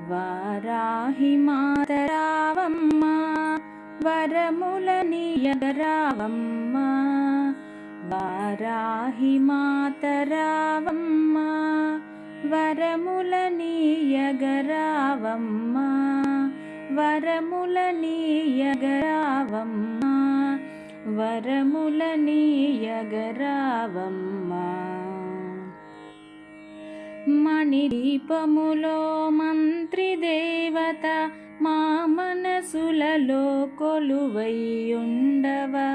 వారాహి మాత రావమ్మ వరములనీయగ రావమ్మ. వారాహి మాత రావమ్మ వరములనీయగ రావమ్మ. వరములనీయగ రావమ్మ. వరములనీయగ రావమ్మ. మణిదీపములో మంత్రి దేవత మా మనసులలో కొలువై ఉండవా.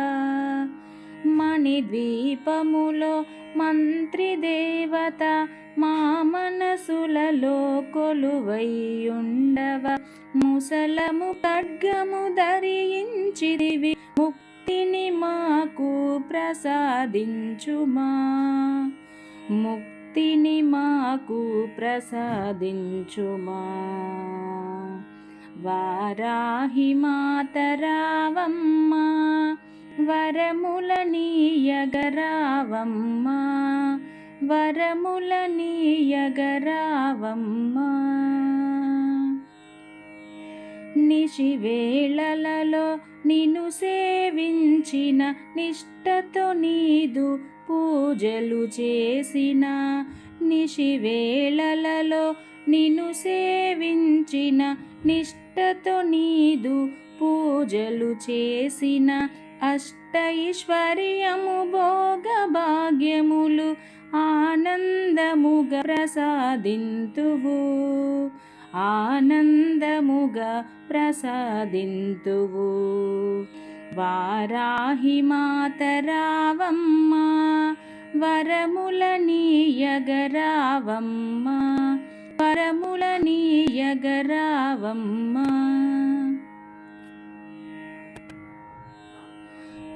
మణిద్వీపములో మంత్రి దేవత మా మనసులలో కొలువై ఉండవా. ముసలము ఖడ్గము ధరించిదివి ముక్తిని మాకు ప్రసాదించుమా. ముక్తిని మాకు ప్రసాదించుమా. వారాహి మాత రావమ్మ వరములనీయగ రావమ్మ. వరములనీయగ రావమ్మ. నిశివేళలలో నిన్ను సేవించిన నిష్టతో నీదు పూజలు చేసిన. నిశివేళలలో నిన్ను సేవించిన నిష్టతో నీదు పూజలు చేసిన. అష్టైశ్వర్యము భోగ భాగ్యములు ఆనందముగా ప్రసాదింతువు. ఆనందముగా ప్రసాదింతువు. వారాహి మాత రావమ్మ వరములనీయగ రావమ్మ. వరములనీయగ రావమ్మ.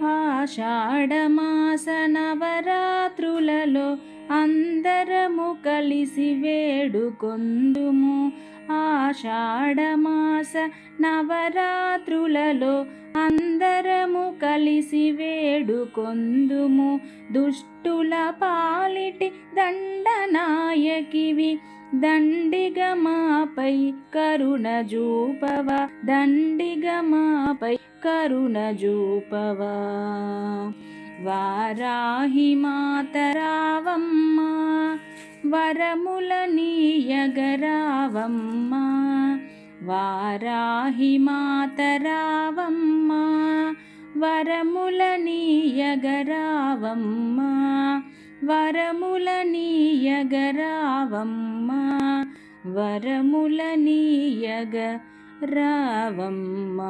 ఆషాఢమాస నవరాత్రులలో అందరము కలిసి వేడుకొందుము. ఆషాఢమాస నవరాత్రులలో అందరము కలిసి వేడుకొందుము. దుష్టుల పాలిటి దండనాయకివి దండిగ మాపై కరుణ జూపవా. దండిగ మాపై కరుణ జూపవా. వారాహి మాత రావమ్మ వరములనీయగ రావమ్మ. వారాహి మాత రావమ్మ వరములనీయగ రావమ్మ. వరములనీయగ రావమ్మ. వరములనీయగ రావమ్మ.